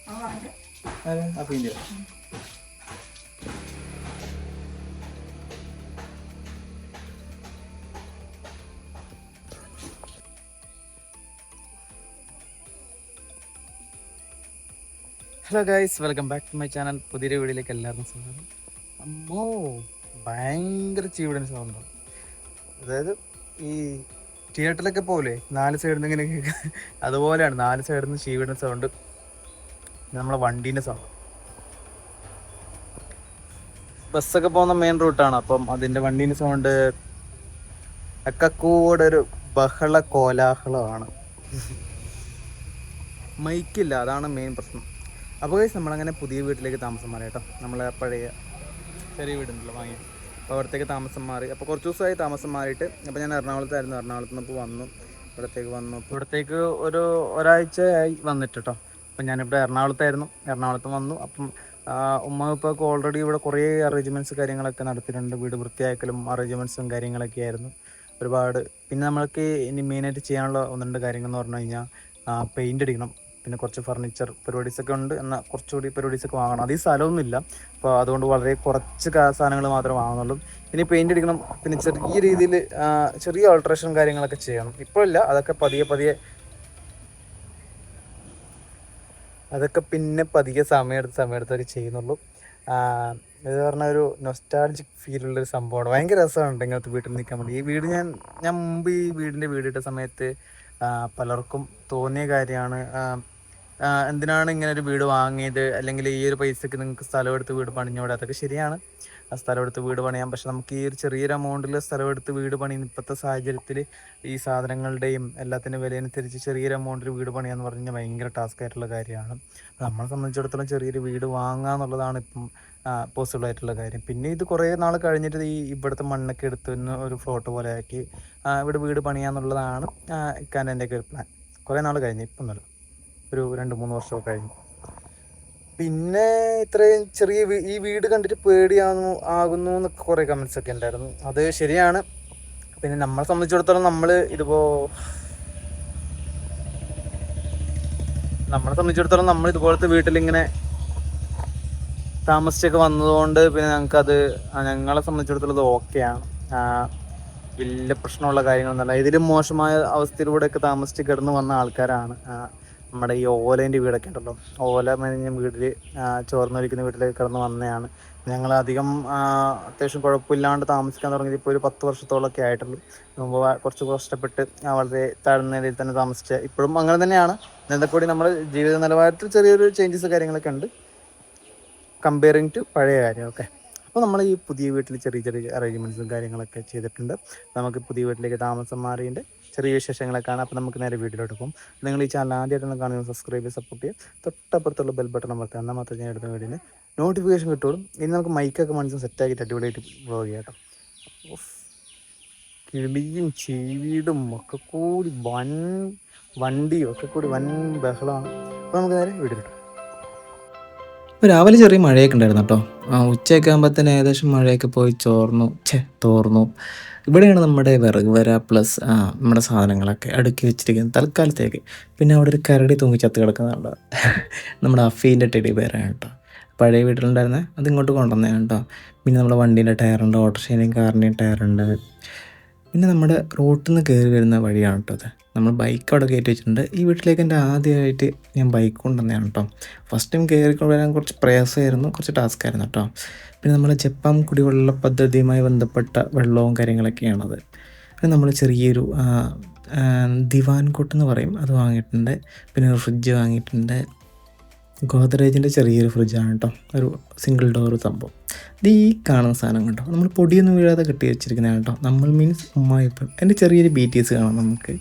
അഫീൻ്റെ hello guys, welcome back to my channel. പുതിയൊരു വീഡിയോയിലേക്ക് എല്ലാവർക്കും സ്വാഗതം. അമ്മോ, ഭയങ്കര ചീവിടൻ സൗണ്ടാണ്. അതായത് ഈ തിയേറ്ററിലൊക്കെ പോലെ 4 സൈഡിൽ നിന്ന് ഇങ്ങനെ അതുപോലെയാണ് 4 സൈഡിൽ നിന്ന് ചീവിടുന്ന സൗണ്ട്. നമ്മളെ വണ്ടീൻ്റെ സൗണ്ട്. ബസ്സൊക്കെ പോകുന്ന മെയിൻ റൂട്ടാണ്, അപ്പം അതിൻ്റെ വണ്ടീൻ്റെ സൗണ്ട് ഒക്കെ കൂടെ ഒരു ബഹള കോലാഹലമാണ്. മൈക്കില്ല, അതാണ് മെയിൻ പ്രശ്നം. അപ്പോൾ നമ്മളങ്ങനെ പുതിയ വീട്ടിലേക്ക് താമസം മാറി കേട്ടോ. നമ്മളെ പഴയ ചെറിയ വീടുണ്ടല്ലോ വാങ്ങി, അപ്പോൾ അവിടത്തേക്ക് താമസം മാറി. അപ്പോൾ കുറച്ച് ദിവസമായി താമസം മാറിയിട്ട്. അപ്പോൾ ഞാൻ എറണാകുളത്തായിരുന്നു. എറണാകുളത്ത് നിന്ന് ഇപ്പോൾ വന്നു, ഇവിടത്തേക്ക് വന്നു. ഇവിടത്തേക്ക് ഒരാഴ്ചയായി വന്നിട്ട് കേട്ടോ. അപ്പം ഞാനിവിടെ എറണാകുളത്ത് വന്നു. അപ്പം ഉമ്മ ഇപ്പോൾ ഓൾറെഡി ഇവിടെ കുറേ അറേഞ്ച്മെൻറ്റ്സ് കാര്യങ്ങളൊക്കെ നടത്തിയിട്ടുണ്ട്. വീട് വൃത്തിയാക്കലും അറേഞ്ച്മെൻറ്റ്സും കാര്യങ്ങളൊക്കെ ആയിരുന്നു ഒരുപാട്. പിന്നെ നമ്മൾക്ക് ഇനി മെയിനായിട്ട് ചെയ്യാനുള്ള 1-2 കാര്യങ്ങൾ എന്ന് പറഞ്ഞു കഴിഞ്ഞാൽ പെയിൻ്റ് അടിക്കണം, പിന്നെ കുറച്ച് ഫർണിച്ചർ പരിപാടീസൊക്കെ ഉണ്ട്. എന്നാൽ കുറച്ചുകൂടി പരിപാടീസൊക്കെ വാങ്ങണം. അതീ സ്ഥലമൊന്നുമില്ല, അപ്പോൾ അതുകൊണ്ട് വളരെ കുറച്ച് സാധനങ്ങൾ മാത്രമേ വാങ്ങുന്നുള്ളൂ. ഇനി പെയിൻ്റ് അടിക്കണം, പിന്നെ ചെറിയ രീതിയിൽ ചെറിയ ഓൾട്രേഷൻ കാര്യങ്ങളൊക്കെ ചെയ്യണം. ഇപ്പോഴില്ല, അതൊക്കെ പിന്നെ പതിയെ സമയമെടുത്തൊക്കെ ചെയ്യുന്നുള്ളൂ. ഇത് പറഞ്ഞാൽ ഒരു നൊസ്റ്റാൾജിക് ഫീലുള്ളൊരു സംഭവമാണ്. ഭയങ്കര രസമുണ്ട് ഇങ്ങനത്തെ വീട്ടിൽ നിൽക്കാൻ വേണ്ടി. ഈ വീട് ഞാൻ മുമ്പ് ഈ വീടിട്ട സമയത്ത് പലർക്കും തോന്നിയ കാര്യമാണ്, എന്തിനാണ് ഇങ്ങനെ ഒരു വീട് വാങ്ങിയത്, അല്ലെങ്കിൽ ഈ ഒരു പൈസക്ക് നിങ്ങൾക്ക് സ്ഥലമെടുത്ത് വീട് പണിഞ്ഞൂടെ. അതൊക്കെ ശരിയാണ്, ആ സ്ഥലമെടുത്ത് വീട് പണിയാം. പക്ഷെ നമുക്ക് ഈ ഒരു ചെറിയൊരു എമൗണ്ടിൽ സ്ഥലമെടുത്ത് വീട് പണിയുന്ന ഇപ്പോഴത്തെ സാഹചര്യത്തിൽ ഈ സാധനങ്ങളുടെയും എല്ലാത്തിൻ്റെ വിലയനുസരിച്ച് ചെറിയൊരു എമൗണ്ടിൽ വീട് പണിയാന്ന് പറഞ്ഞു കഴിഞ്ഞാൽ ഭയങ്കര ടാസ്ക് ആയിട്ടുള്ള കാര്യമാണ്. നമ്മളെ സംബന്ധിച്ചിടത്തോളം ചെറിയൊരു വീട് വാങ്ങുക എന്നുള്ളതാണ് ഇപ്പം പോസിബിൾ ആയിട്ടുള്ള കാര്യം. പിന്നെ ഇത് കുറേ നാൾ കഴിഞ്ഞിട്ട് ഇവിടുത്തെ മണ്ണൊക്കെ എടുത്ത് ഒരു ഫ്ലോട്ട് പോലെ ആക്കി ഇവിടെ വീട് പണിയാന്നുള്ളതാണ് ഇക്കാൻ എൻ്റെയൊക്കെ ഒരു പ്ലാൻ. കുറേ നാൾ കഴിഞ്ഞ്, ഇപ്പം ഒന്നുമല്ല, ഒരു 2-3 വർഷമൊക്കെ കഴിഞ്ഞു. പിന്നെ ഇത്രയും ചെറിയ ഈ വീട് കണ്ടിട്ട് ആകുന്നു എന്നൊക്കെ കുറേ കമൻസ് ഒക്കെ ഉണ്ടായിരുന്നു. അത് ശരിയാണ്. പിന്നെ നമ്മളെ സംബന്ധിച്ചിടത്തോളം നമ്മൾ ഇതുപോലത്തെ വീട്ടിലിങ്ങനെ താമസിച്ചൊക്കെ വന്നതുകൊണ്ട് പിന്നെ ഞങ്ങളെ സംബന്ധിച്ചിടത്തോളം ഇത് ഓക്കെയാണ്. വലിയ പ്രശ്നമുള്ള കാര്യങ്ങളൊന്നുമല്ല. ഇതിലും മോശമായ അവസ്ഥയിലൂടെയൊക്കെ താമസിച്ച് കിടന്ന് വന്ന ആൾക്കാരാണ് നമ്മുടെ ഈ ഓലേൻ്റെ വീടൊക്കെ ഉണ്ടല്ലോ. ഓല മെനഞ്ഞ വീട്ടിൽ, ചോർന്നൊലിക്കുന്ന വീട്ടിലേക്ക് കിടന്ന് വന്നതാണ് ഞങ്ങൾ. അത്യാവശ്യം കുഴപ്പമില്ലാണ്ട് താമസിക്കാൻ തുടങ്ങിയത് ഇപ്പോൾ ഒരു 10 വർഷത്തോളമൊക്കെ ആയിട്ടുള്ളൂ. മുമ്പ് കുറച്ച് കഷ്ടപ്പെട്ട് വളരെ താഴ്ന്ന നിലയിൽ തന്നെ താമസിച്ച് ഇപ്പോഴും അങ്ങനെ തന്നെയാണ്. എന്നാൽ കൂടി നമ്മൾ ജീവിത നിലവാരത്തിൽ ചെറിയൊരു ചേഞ്ചസ് കാര്യങ്ങളൊക്കെ ഉണ്ട് കമ്പയറിങ് ടു പഴയ കാര്യമൊക്കെ. അപ്പോൾ നമ്മൾ ഈ പുതിയ വീട്ടിൽ ചെറിയ ചെറിയ അറേഞ്ച്മെൻറ്റ്സും കാര്യങ്ങളൊക്കെ ചെയ്തിട്ടുണ്ട്. നമുക്ക് പുതിയ വീട്ടിലേക്ക് താമസം മാറിയതിൻ്റെ ചെറിയ വിശേഷങ്ങളൊക്കെയാണ്. അപ്പോൾ നമുക്ക് നേരെ വീട്ടിലോട്ട് പോകും. നിങ്ങൾ ഈ ചാനൽ ആദ്യമായിട്ടൊന്ന് കാണുന്നത് സബ്സ്ക്രൈബ് ചെയ്ത് സപ്പോർട്ട് ചെയ്യുക. തൊട്ടപ്പുറത്തുള്ള ബെൽ ബട്ടൺ അമർത്തുക, എന്നാൽ മാത്രമേ ഞാൻ എടുത്ത വീഡിയോന് നോട്ടിഫിക്കേഷൻ കിട്ടുള്ളൂ. ഇനി നമുക്ക് മൈക്കൊക്കെ മനസ്സിൽ സെറ്റാക്കിയിട്ട് അടിപൊളിയായിട്ട് വ്ളോഗ് ചെയ്യാം കേട്ടോ. കിളിയും ചീവീടും ഒക്കെ കൂടി വണ്ടിയും ഒക്കെ കൂടി വൻ ബഹളമാണ്. അപ്പോൾ നമുക്ക് നേരെ വീട്ടിലോട്ട്. ഇപ്പോൾ രാവിലെ ചെറിയ മഴയൊക്കെ ഉണ്ടായിരുന്നു കേട്ടോ. ഉച്ചയൊക്കെ ആകുമ്പോഴത്തേന് ഏകദേശം മഴയൊക്കെ പോയി തോർന്നു. ഇവിടെയാണ് നമ്മുടെ വിറക് വര പ്ലസ് നമ്മുടെ സാധനങ്ങളൊക്കെ അടുക്കി വെച്ചിരിക്കുന്നത് തൽക്കാലത്തേക്ക്. പിന്നെ അവിടെ ഒരു കരടി തൂങ്ങിച്ചത്ത് കിടക്കുന്നുണ്ട്. നമ്മുടെ അഫീൻ്റെ ടെഡി ബെയറാണ് കേട്ടോ. പഴയ വീട്ടിലുണ്ടായിരുന്നത് അതിങ്ങോട്ട് കൊണ്ടുവന്നതാണ് കേട്ടോ. പിന്നെ നമ്മുടെ വണ്ടീൻ്റെ ടയറുണ്ട്, ഓട്ടോറിക്ഷേൻ്റെയും കാറിൻ്റെയും ടയറുണ്ട്. പിന്നെ നമ്മുടെ റോട്ടിൽ നിന്ന് കയറി വരുന്ന വഴിയാണ് കേട്ടോ അത്. നമ്മൾ ബൈക്ക് അവിടെ കയറ്റി വെച്ചിട്ടുണ്ട്. ഈ വീട്ടിലേക്ക് എൻ്റെ ആദ്യമായിട്ട് ഞാൻ ബൈക്ക് കൊണ്ടുവന്നതാണ് കേട്ടോ. ഫസ്റ്റ് ടൈം കയറിക്കൊണ്ട് വരാൻ കുറച്ച് പ്രയാസമായിരുന്നു, കുറച്ച് ടാസ്ക് ആയിരുന്നു കേട്ടോ. പിന്നെ നമ്മൾ ജപ്പാൻ കുടിവെള്ള പദ്ധതിയുമായി ബന്ധപ്പെട്ട വെള്ളവും കാര്യങ്ങളൊക്കെയാണത്. പിന്നെ നമ്മൾ ചെറിയൊരു ദിവാൻ കോട്ട് എന്ന് പറയും, അത് വാങ്ങിയിട്ടുണ്ട്. പിന്നെ ഒരു ഫ്രിഡ്ജ് വാങ്ങിയിട്ടുണ്ട്. ഗോദ്രേജിൻ്റെ ചെറിയൊരു ഫ്രിഡ്ജാണ് കേട്ടോ, ഒരു സിംഗിൾ ഡോർ സംഭവം. ഇത് ഈ കാണുന്ന സാധനം കേട്ടോ, നമ്മൾ പൊടിയൊന്നും വീഴാതെ കെട്ടി വെച്ചിരിക്കുന്നതാണ് കേട്ടോ. നമ്മൾ മീൻസ് ഉമ്മായിപ്പം എൻ്റെ ചെറിയൊരു BTS കാണാം നമുക്ക്.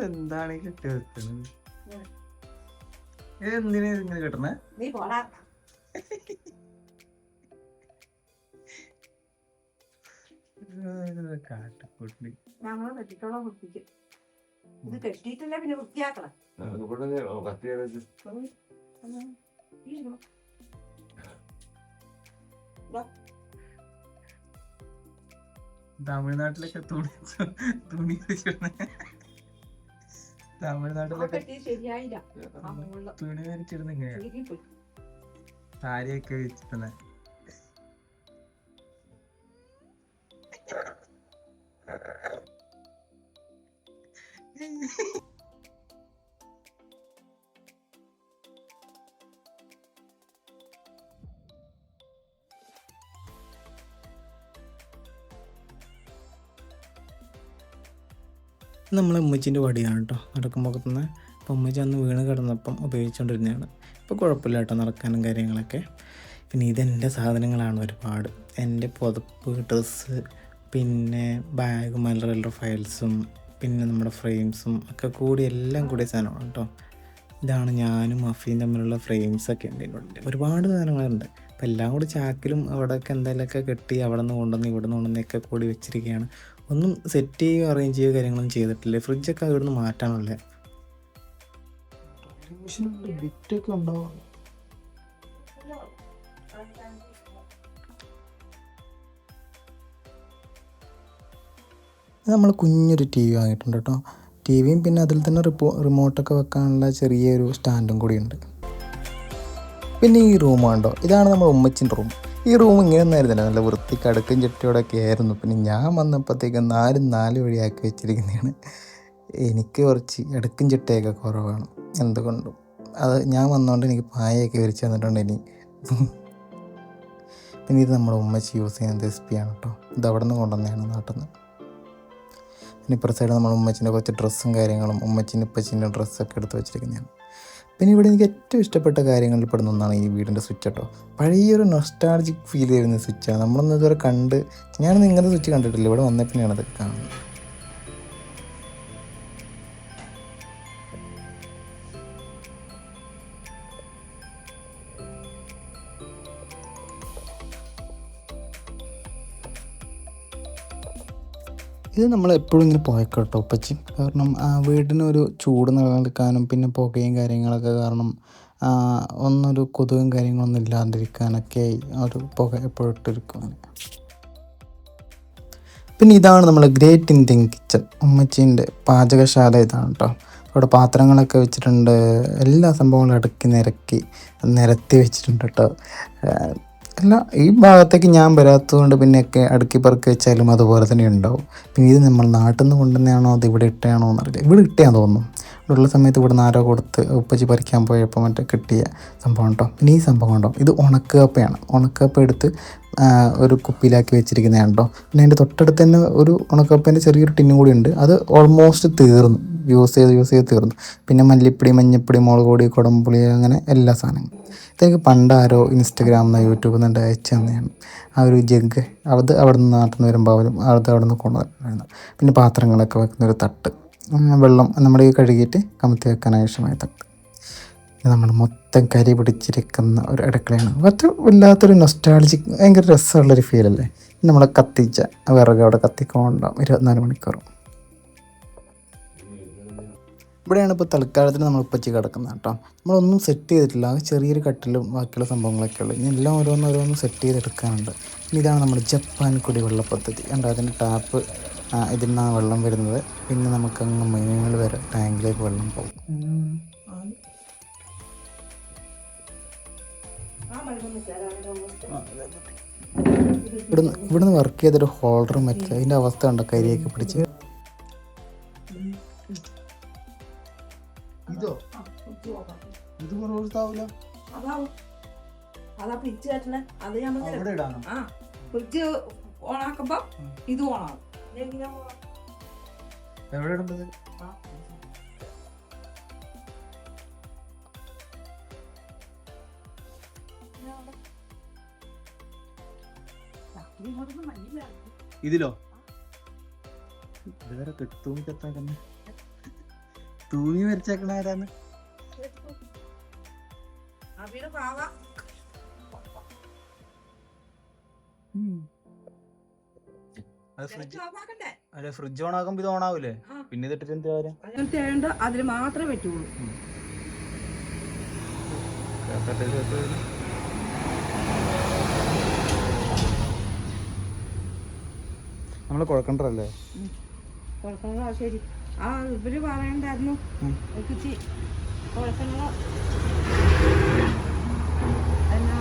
എന്താണ് ഈ കെട്ടി വെക്കുന്നത്? എന്തിനാ ഇങ്ങനെ കെട്ടണേ? കാട്ടുകൂട്ടി ഇത് കെട്ടിയിട്ടല്ല പിന്നെ വൃത്തിയാക്കണം. തമിഴ്നാട്ടിലൊക്കെ തുണി തമിഴ്നാട്ടിലൊക്കെ ശരിയായില്ല. തുണി വരച്ചിരുന്ന ഇങ്ങനെയാ സാരിയൊക്കെ വെച്ചിട്ടുള്ള. നമ്മളെ ഉമ്മച്ചീൻ്റെ വടിയാണ് കേട്ടോ നടക്കുമ്പോൾ തന്നെ. അപ്പോൾ ഉമ്മച്ചി അന്ന് വീണ് കിടന്നപ്പം ഉപയോഗിച്ചുകൊണ്ടിരുന്നതാണ്. ഇപ്പോൾ കുഴപ്പമില്ല കേട്ടോ നടക്കാനും കാര്യങ്ങളൊക്കെ. പിന്നെ ഇതെൻ്റെ സാധനങ്ങളാണ് ഒരുപാട്. എൻ്റെ പുതപ്പ്, ഡ്രസ്സ്, പിന്നെ ബാഗ്, മലർ ഫയൽസും, പിന്നെ നമ്മുടെ ഫ്രെയിംസും ഒക്കെ കൂടി എല്ലാം കൂടിയ സാധനമാണ് കേട്ടോ. ഇതാണ് ഞാനും അഫീയും തമ്മിലുള്ള ഫ്രെയിംസൊക്കെ ഉണ്ട് ഇതിനുള്ളിൽ. ഒരുപാട് സാധനങ്ങളുണ്ട്. അപ്പോൾ എല്ലാം കൂടി ചാക്കിലും അവിടെയൊക്കെ എന്തെങ്കിലുമൊക്കെ കെട്ടി അവിടെ നിന്ന് കൊണ്ടുവന്ന് ഇവിടെ നിന്ന് കൊണ്ടുവന്നൊക്കെ കൂടി വെച്ചിരിക്കുകയാണ്. ഒന്നും സെറ്റ് ചെയ്യുകയോ അറേഞ്ച് ചെയ്യുകയോ കാര്യങ്ങളൊന്നും ചെയ്തിട്ടില്ല. ഫ്രിഡ്ജൊക്കെ അവിടെ നിന്ന് മാറ്റാനുള്ളത്. ബിറ്റൊക്കെ ഉണ്ടാവും. നമ്മൾ കുഞ്ഞൊരു ടി വി വാങ്ങിയിട്ടുണ്ട് കേട്ടോ. ടി വിയും പിന്നെ അതിൽ തന്നെ റിമോട്ടൊക്കെ വെക്കാനുള്ള ചെറിയൊരു സ്റ്റാൻഡും കൂടിയുണ്ട്. പിന്നെ ഈ റൂം കണ്ടോ, ഇതാണ് നമ്മുടെ ഉമ്മച്ചിൻ്റെ റൂം. ഈ റൂം ഇങ്ങനെയൊന്നും ആയിരുന്നില്ല, നല്ല വൃത്തിക്ക് അടുക്കും ചട്ടിയോടൊക്കെ ആയിരുന്നു. പിന്നെ ഞാൻ വന്നപ്പോഴത്തേക്ക് നാല് വഴിയാക്കി വെച്ചിരിക്കുന്നതാണ്. എനിക്ക് കുറച്ച് അടുക്കും ചിട്ടയൊക്കെ കുറവാണ് എന്തുകൊണ്ടും. അത് ഞാൻ വന്നുകൊണ്ട് എനിക്ക് പായൊക്കെ വിരിച്ച് തന്നിട്ടുണ്ട്. പിന്നെ ഇത് നമ്മുടെ ഉമ്മച്ചി യൂസ് ചെയ്യുന്ന റെസിപ്പിയാണ് കേട്ടോ. ഇത് അവിടെ നിന്ന് കൊണ്ടുവന്നതാണ് നാട്ടിൽ നിന്ന്. പിന്നെ ഇപ്പുറത്തെ സൈഡ് നമ്മൾ ഉമ്മച്ചിൻ്റെ കുറച്ച് ഡ്രസ്സും കാര്യങ്ങളും ഉമ്മച്ചിൻ്റെ ഉപ്പച്ചിൻ്റെ ഡ്രസ്സൊക്കെ എടുത്ത് വെച്ചിരിക്കുന്നതാണ്. പിന്നെ ഇവിടെ എനിക്ക് ഏറ്റവും ഇഷ്ടപ്പെട്ട കാര്യങ്ങളിൽ പെടുന്ന ഒന്നാണ് ഈ വീടിൻ്റെ സ്വിച്ച് കേട്ടോ. പഴയൊരു നൊസ്റ്റാൾജിക് ഫീൽ ചെയ്യുന്ന സ്വിച്ചാണ്. നമ്മളൊന്നും ഇതുവരെ ഞാനൊന്നും ഇങ്ങനത്തെ സ്വിച്ച് കണ്ടിട്ടില്ല. ഇവിടെ വന്ന പിന്നെയാണ് അതൊക്കെ കാണുന്നത്. ഇത് നമ്മൾ എപ്പോഴും ഇങ്ങനെ പോയക്കോട്ടോ ഉപ്പച്ചി. കാരണം വീടിനൊരു ചൂട് നിലനിൽക്കാനും പിന്നെ പുകയും കാര്യങ്ങളൊക്കെ കാരണം ഒന്നൊരു കൊതുകും കാര്യങ്ങളൊന്നും ഇല്ലാതിരിക്കാനൊക്കെ ഒരു പുക എപ്പോഴും ഇട്ടിരിക്കും. പിന്നെ ഇതാണ് നമ്മുടെ ഗ്രേറ്റ് ഇന്ത്യൻ കിച്ചൺ. ഉമ്മച്ചീൻ്റെ പാചകശാല ഇതാണ് കേട്ടോ. അവിടെ പാത്രങ്ങളൊക്കെ വെച്ചിട്ടുണ്ട്. എല്ലാ സംഭവങ്ങളും അടുക്കി നിരത്തി വെച്ചിട്ടുണ്ട് കേട്ടോ. അല്ല, ഈ ഭാഗത്തേക്ക് ഞാൻ വരാത്തതുകൊണ്ട് പിന്നെയൊക്കെ അടുക്കി പറക്കി വെച്ചാലും അതുപോലെ തന്നെ ഉണ്ടാവും. പിന്നെ ഇത് നമ്മൾ നാട്ടിൽ നിന്ന് കൊണ്ടുവന്നതാണോ അത് ഇവിടെ ഇട്ടയാണോ എന്നറിയില്ല. ഇവിടെ ഇട്ടയാന്ന് തോന്നുന്നു. ഇവിടെ ഉള്ള സമയത്ത് ഇവിടെ നിന്ന് ആരോ കൊടുത്ത് ഉപ്പച്ചി പറിക്കാൻ പോയപ്പോൾ മറ്റേ കിട്ടിയ സംഭവം കേട്ടോ. പിന്നെ ഈ സംഭവം ഉണ്ടോ, ഇത് ഉണക്കപ്പയാണ്. ഉണക്കപ്പ എടുത്ത് ഒരു കുപ്പിയിലാക്കി വെച്ചിരിക്കുന്നതാണ് കേട്ടോ. പിന്നെ അതിൻ്റെ തൊട്ടടുത്ത് തന്നെ ഒരു ഉണക്കപ്പേൻ്റെ ചെറിയൊരു ടിന്നും കൂടി ഉണ്ട്. അത് ഓൾമോസ്റ്റ് തീർന്നു, യൂസ് ചെയ്ത് തീർന്നു. പിന്നെ മല്ലിപ്പൊടി, മഞ്ഞപ്പൊടി, മുളക് പൊടി, കുടംപുളി, അങ്ങനെ എല്ലാ സാധനങ്ങളും. ഇതൊക്കെ പണ്ടാരോ ഇൻസ്റ്റഗ്രാമിൽ നിന്ന് യൂട്യൂബിൽ നിന്ന് അയച്ചു തന്നെയാണ്. ആ ഒരു ജഗ് അത് അവിടെ നിന്ന് നാട്ടിൽ നിന്ന് വരുമ്പോൾ അവിടെ നിന്ന് കൊണ്ടുവരുന്നു. പിന്നെ പാത്രങ്ങളൊക്കെ വെക്കുന്നൊരു തട്ട്, വെള്ളം നമ്മുടെ ഈ കഴുകിയിട്ട് കമത്തി വെക്കാൻ ആവശ്യമായ തട്ട്. നമ്മൾ മൊത്തം കരി പിടിച്ചിരിക്കുന്ന ഒരു അടുക്കളയാണ്. മറ്റു വല്ലാത്തൊരു നൊസ്റ്റാൾജിക് ഭയങ്കര രസമുള്ളൊരു ഫീലല്ലേ. നമ്മളെ കത്തിച്ച വിറക് അവിടെ കത്തിക്കൊണ്ടുണ്ടാവും 24 മണിക്കൂറും. ഇവിടെയാണ് ഇപ്പോൾ തൽക്കാലത്തിന് നമ്മൾ ഉപ്പച്ചി കിടക്കുന്നത് കേട്ടോ. നമ്മളൊന്നും സെറ്റ് ചെയ്തിട്ടില്ല. ചെറിയൊരു കട്ടിലും ബാക്കിയുള്ള സംഭവങ്ങളൊക്കെ ഉള്ളൂ. ഇനി എല്ലാം ഓരോന്നോരോന്ന് സെറ്റ് ചെയ്തെടുക്കാനുണ്ട്. ഇതാണ് നമ്മുടെ ജപ്പാൻ കുടിവെള്ള പദ്ധതി. കണ്ടോ, അതിൻ്റെ ടാപ്പ് ഇതിൽ നിന്നാണ് വെള്ളം വരുന്നത്. പിന്നെ നമുക്കങ്ങ് മേളിൽ വരെ ടാങ്കിലേക്ക് വെള്ളം പോകും. ഇവിടുന്ന് വർക്ക് ചെയ്തൊരു ഹോൾഡറും മറ്റേ അതിൻ്റെ അവസ്ഥ കണ്ടോ, കരിയൊക്കെ പിടിച്ച്. ഫ്രിഡ്ജ് ഓണാക്കുമ്പോ ഇത് ഓണാവും. എവിടെ ഇടുന്നത്? ഇതിലോ ഇതുവരെ തൂങ്ങി കത്താക്കന്നെ. തൂങ്ങി വരച്ചേക്കണ ആരാന്ന്? അല്ല ഫ്രിഡ്ജ് ഓൺ ആകുമ്പോൾ ഇത് ഓൺ ആവൂലേ? പിന്നെ ഇതിട്ടിട്ട് എന്താ കാര്യം? അങ്ങനത്തെ ആയതുകൊണ്ട് അതിൽ മാത്രമേ പറ്റുള്ളൂ. നമ്മൾ കുഴക്കണ്ടല്ലേ? കുഴക്കണോ? ശരി. ആ ഇവര് പറയണ്ടായിരുന്നു കുഴക്കണോ എന്നാ.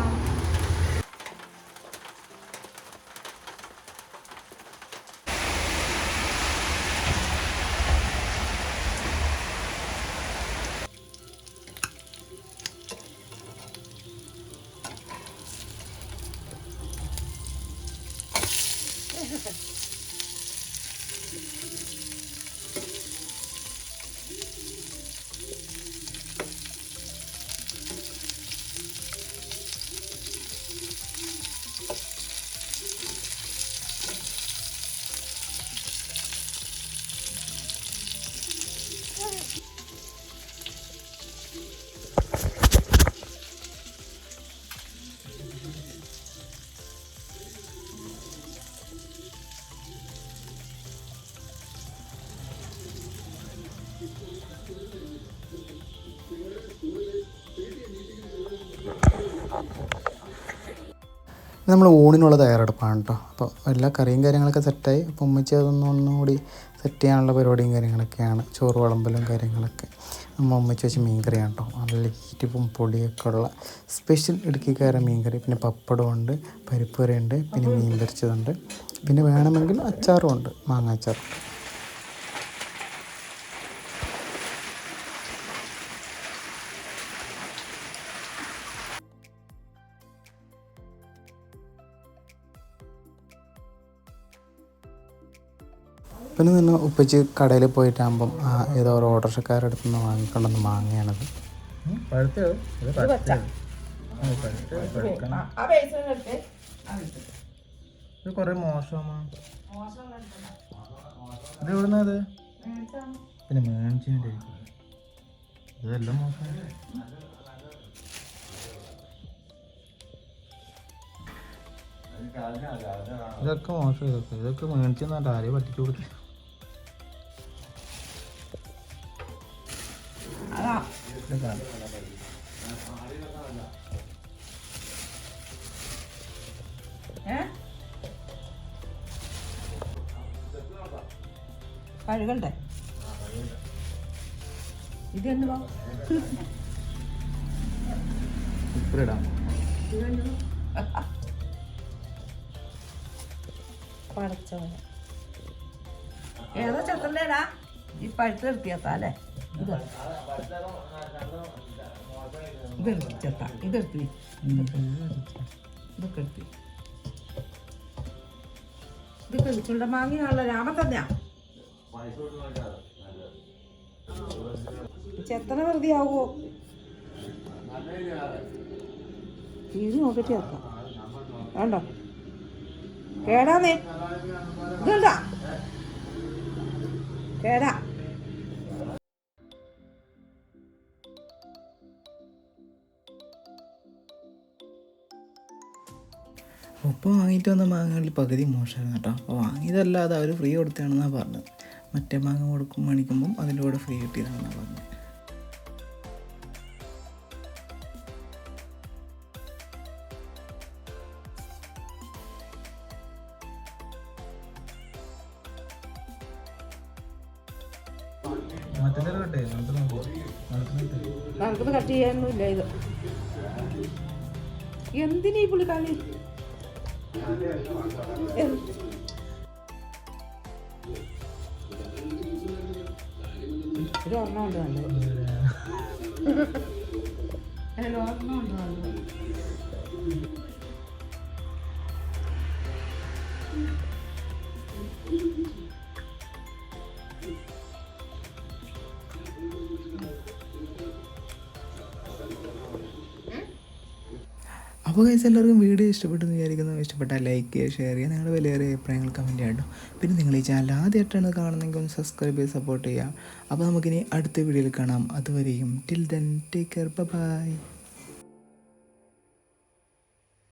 നമ്മൾ ഊണിനുള്ള തയ്യാറെടുപ്പാണ് കേട്ടോ. അപ്പോൾ എല്ലാ കറിയും കാര്യങ്ങളൊക്കെ സെറ്റായി. അപ്പോൾ ഉമ്മച്ചി ഒന്നുകൂടി സെറ്റ് ചെയ്യാനുള്ള പരിപാടിയും കാര്യങ്ങളൊക്കെയാണ്. ചോറ് വിളമ്പലും കാര്യങ്ങളൊക്കെ ഉമ്മച്ചി വെച്ച് മീൻ കറിയാണ് കേട്ടോ. നല്ല ഈറ്റിപ്പും പൊടിയൊക്കെ ഉള്ള സ്പെഷ്യൽ ഇടുക്കിക്കാരൻ മീൻ കറി. പിന്നെ പപ്പടമുണ്ട്, പരിപ്പ് കറിയുണ്ട്, പിന്നെ മീൻ പൊരിച്ചതുണ്ട്, പിന്നെ വേണമെങ്കിൽ അച്ചാറും ഉണ്ട്, മാങ്ങ അച്ചാറുണ്ട്. പിന്നെ നിന്ന് ഉപ്പച്ചി കടയിൽ പോയിട്ടാകുമ്പം ഏതോ ഒരു ഓട്ടോറിക്ഷക്കാരുടെ അടുത്ത് നിന്ന് വാങ്ങിക്കൊണ്ടുവന്ന് മാങ്ങയാണത്. കുറേ മോശമാണ്. ഇത് എവിടുന്നത്? പിന്നെ മേടിച്ചതിൻ്റെ ഇതെല്ലാം മോശമാണ്. ഇതൊക്കെ മോശം. ഇതൊക്കെ മേടിച്ചെന്നാണ്ട് ആരെയും പറ്റിച്ചു കൊടുക്കില്ല. കഴുകണ്ടേ? ഇതെന്തുവാ ഇടാം. പടച്ചവനെ ഏതോ ചെത്തണ്ടേടാ ഈ പഴുത്ത് നിർത്തിയാത്താല്ലേ? ഇതെടുത്ത് ചെത്ത, ഇതെടുത്ത് ഇതൊക്കെ എടുത്ത് ഇതൊക്കെ ചുണ്ട മാങ്ങിയുള്ള രാമ തന്നെയാ. ചെത്തന വെറുതെ ആവുമോ? ഇത് നോക്കിട്ട് ചേർക്കാം. വേണ്ടോ? കേടാന്നേ ഇതെന്താ കേടാ. ഉപ്പ് വാങ്ങിയിട്ട് വന്ന മാങ്ങകളിൽ പകുതി മോശമായിരുന്നു കേട്ടോ. അപ്പോൾ വാങ്ങിയതല്ലാതെ അവർ ഫ്രീ കൊടുത്തതാണെന്നാണ് പറഞ്ഞത്. മറ്റേ മാങ്ങ മേടിക്കുമ്പം അതിലൂടെ ഫ്രീ കിട്ടിയതാണെന്നാണ് പറഞ്ഞത്. നമുക്കത് കട്ട് ചെയ്യാനൊന്നുമില്ല. ഇത് എന്തിനീ പുള്ളിക്കാലി ഒരു ഓർമ്മ ഉണ്ട് നല്ലത്. ഓർമ്മ ഉണ്ട് നല്ലത്. അപ്പോൾ ഗൈസ് എല്ലാവർക്കും വീഡിയോ ഇഷ്ടപ്പെട്ടെന്ന് വിചാരിക്കുന്നു. ഇഷ്ടപ്പെട്ടാൽ ലൈക്ക് ചെയ്യുക, ഷെയർ ചെയ്യുക, നിങ്ങളുടെ വിലയേറിയ അഭിപ്രായങ്ങൾ കമൻറ്റ് ചെയ്യാം കേട്ടോ. പിന്നെ നിങ്ങൾ ഈ ചാനൽ ആദ്യമായിട്ടാണ് കാണുന്നതെങ്കിൽ ഒന്ന് സബ്സ്ക്രൈബ് ചെയ്ത് സപ്പോർട്ട് ചെയ്യുക. അപ്പോൾ നമുക്കിനി അടുത്ത വീഡിയോയിൽ കാണാം. അതുവരെയും till then take care, by.